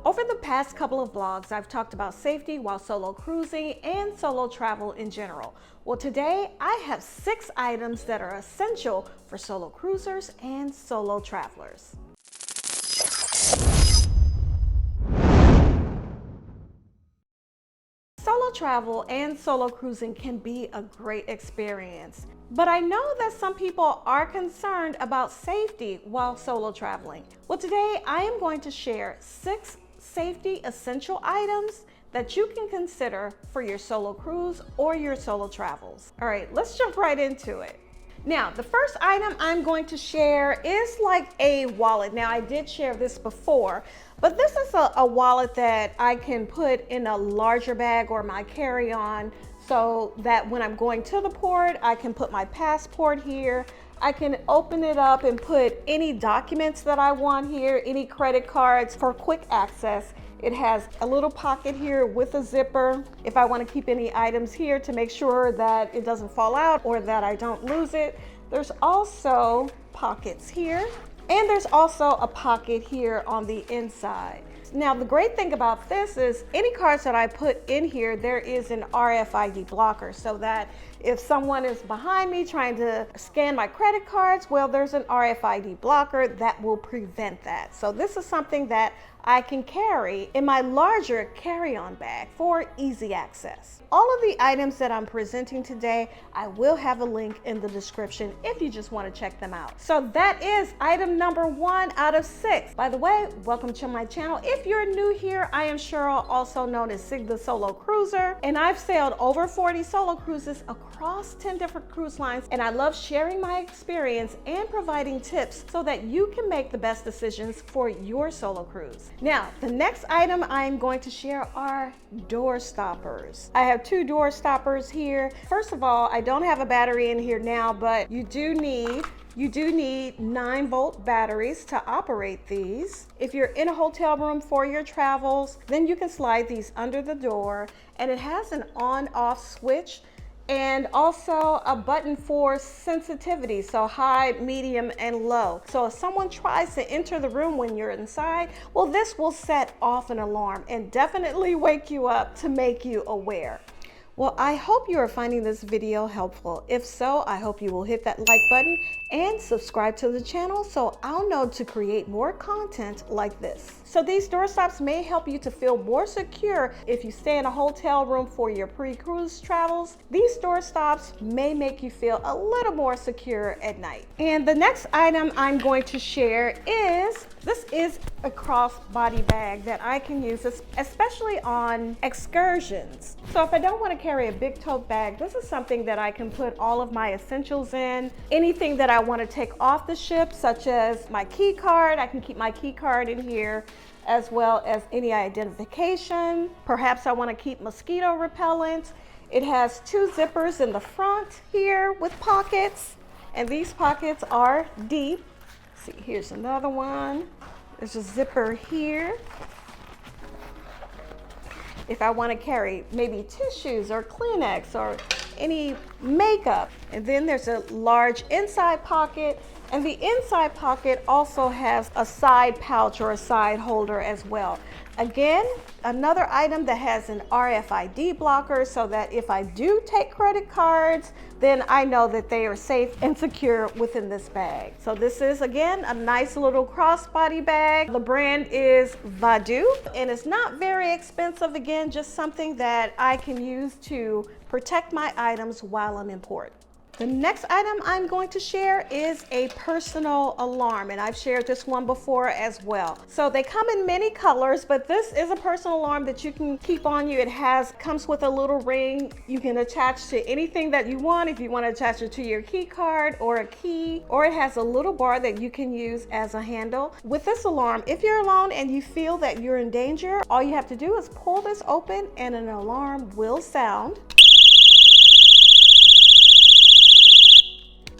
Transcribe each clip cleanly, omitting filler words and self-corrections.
Over the past couple of vlogs, I've talked about safety while solo cruising and solo travel in general. Well, today I have 6 items that are essential for solo cruisers and solo travelers. Solo travel and solo cruising can be a great experience, but I know that some people are concerned about safety while solo traveling. Well, today I am going to share 6 safety essential items that you can consider for your solo cruise or your solo travels. All right, let's jump right into it. Now, the first item I'm going to share is like a wallet. Now, I did share this before, but this is a wallet that I can put in a larger bag or my carry-on so that when I'm going to the port, I can put my passport here. I can open it up and put any documents that I want here, any credit cards for quick access. It has a little pocket here with a zipper if I want to keep any items here to make sure that it doesn't fall out or that I don't lose it. There's also pockets here, and there's also a pocket here on the inside. Now, the great thing about this is any cards that I put in here, there is an RFID blocker so that if someone is behind me trying to scan my credit cards, well, there's an RFID blocker that will prevent that. So this is something that I can carry in my larger carry-on bag for easy access. All of the items that I'm presenting today, I will have a link in the description if you just want to check them out. So that is item number 1 out of 6. By the way, welcome to my channel. If you're new here, I am Cheryl, also known as SIG the Solo Cruiser, and I've sailed over 40 solo cruises across 10 different cruise lines, and I love sharing my experience and providing tips so that you can make the best decisions for your solo cruise. Now, the next item I'm going to share are door stoppers. I have 2 door stoppers here. First of all, I don't have a battery in here now, but you do need 9-volt batteries to operate these. If you're in a hotel room for your travels, then you can slide these under the door, and it has an on-off switch and also a button for sensitivity, so high, medium, and low. So if someone tries to enter the room when you're inside, well, this will set off an alarm and definitely wake you up to make you aware. Well, I hope you are finding this video helpful. If so, I hope you will hit that like button and subscribe to the channel so I'll know to create more content like this. So these door stops may help you to feel more secure if you stay in a hotel room for your pre-cruise travels. These door stops may make you feel a little more secure at night. And the next item I'm going to share is, this is a crossbody bag that I can use, especially on excursions. So if I don't want to carry a big tote bag, this is something that I can put all of my essentials in. Anything that I want to take off the ship, such as my key card, I can keep my key card in here, as well as any identification. Perhaps I want to keep mosquito repellent. It has 2 zippers in the front here with pockets, and these pockets are deep. See, here's another one. There's a zipper here. If I want to carry maybe tissues or Kleenex or any makeup. And then there's a large inside pocket, and the inside pocket also has a side pouch or a side holder as well. Again, another item that has an RFID blocker so that if I do take credit cards, then I know that they are safe and secure within this bag. So this is, again, a nice little crossbody bag. The brand is Vadu, and it's not very expensive. Again, just something that I can use to protect my items while I'm in port. The next item I'm going to share is a personal alarm, and I've shared this one before as well. So they come in many colors, but this is a personal alarm that you can keep on you. It comes with a little ring you can attach to anything that you want. If you want to attach it to your key card or a key, or it has a little bar that you can use as a handle. With this alarm, if you're alone and you feel that you're in danger, all you have to do is pull this open and an alarm will sound.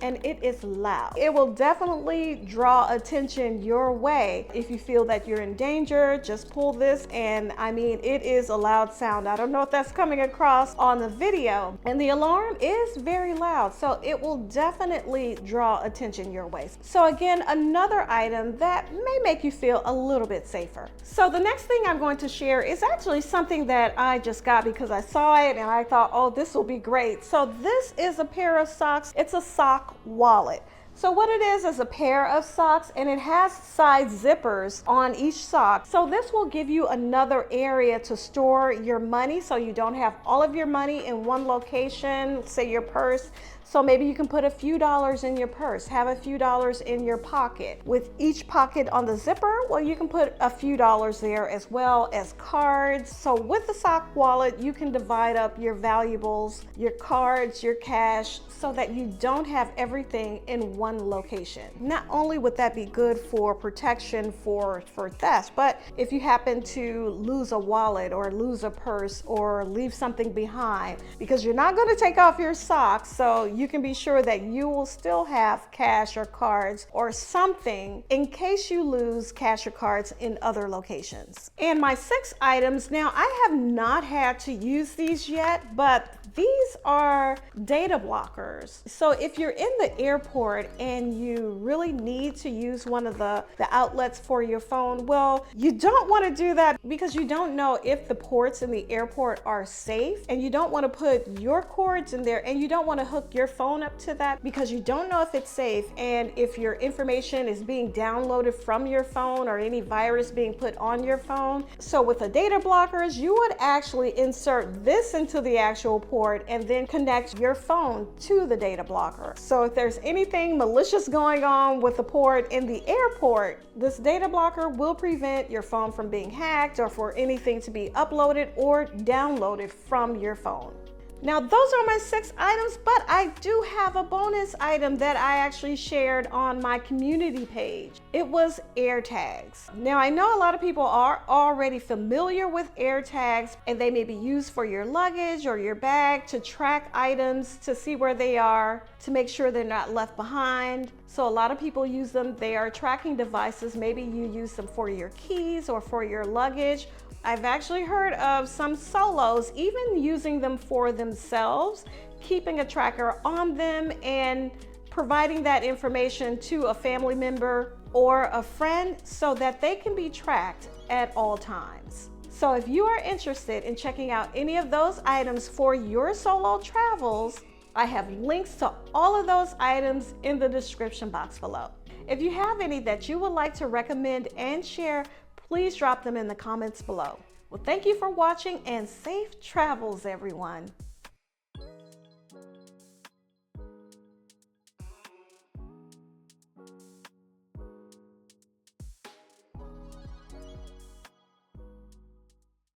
and it is loud. It will definitely draw attention your way. If you feel that you're in danger, just pull this, and I mean, it is a loud sound. I don't know if that's coming across on the video, and the alarm is very loud, so it will definitely draw attention your way. So again, another item that may make you feel a little bit safer. So the next thing I'm going to share is actually something that I just got because I saw it and I thought, oh, this will be great. So this is a pair of socks. It's a sock wallet. So what it is a pair of socks, and it has side zippers on each sock. So this will give you another area to store your money, so you don't have all of your money in one location, say your purse. So maybe you can put a few dollars in your purse, have a few dollars in your pocket. With each pocket on the zipper, well, you can put a few dollars there, as well as cards. So with the sock wallet, you can divide up your valuables, your cards, your cash, so that you don't have everything in one location. Not only would that be good for protection for theft, but if you happen to lose a wallet or lose a purse or leave something behind, because you're not going to take off your socks, so you can be sure that you will still have cash or cards or something in case you lose cash or cards in other locations. And my 6 items, now I have not had to use these yet, but these are data blockers. So if you're in the airport and you really need to use one of the outlets for your phone, well, you don't want to do that because you don't know if the ports in the airport are safe, and you don't want to put your cords in there, and you don't want to hook your phone up to that because you don't know if it's safe and if your information is being downloaded from your phone or any virus being put on your phone. So with the data blockers, you would actually insert this into the actual port and then connect your phone to the data blocker. So if there's anything malicious going on with the port in the airport, this data blocker will prevent your phone from being hacked or for anything to be uploaded or downloaded from your phone. Now, those are my 6 items, but I do have a bonus item that I actually shared on my community page. It was AirTags. Now, I know a lot of people are already familiar with AirTags, and they may be used for your luggage or your bag to track items, to see where they are, to make sure they're not left behind. So a lot of people use them. They are tracking devices. Maybe you use them for your keys or for your luggage. I've actually heard of some solos even using them for themselves, keeping a tracker on them and providing that information to a family member or a friend so that they can be tracked at all times. So if you are interested in checking out any of those items for your solo travels, I have links to all of those items in the description box below. If you have any that you would like to recommend and share, please drop them in the comments below. Well, thank you for watching, and safe travels, everyone.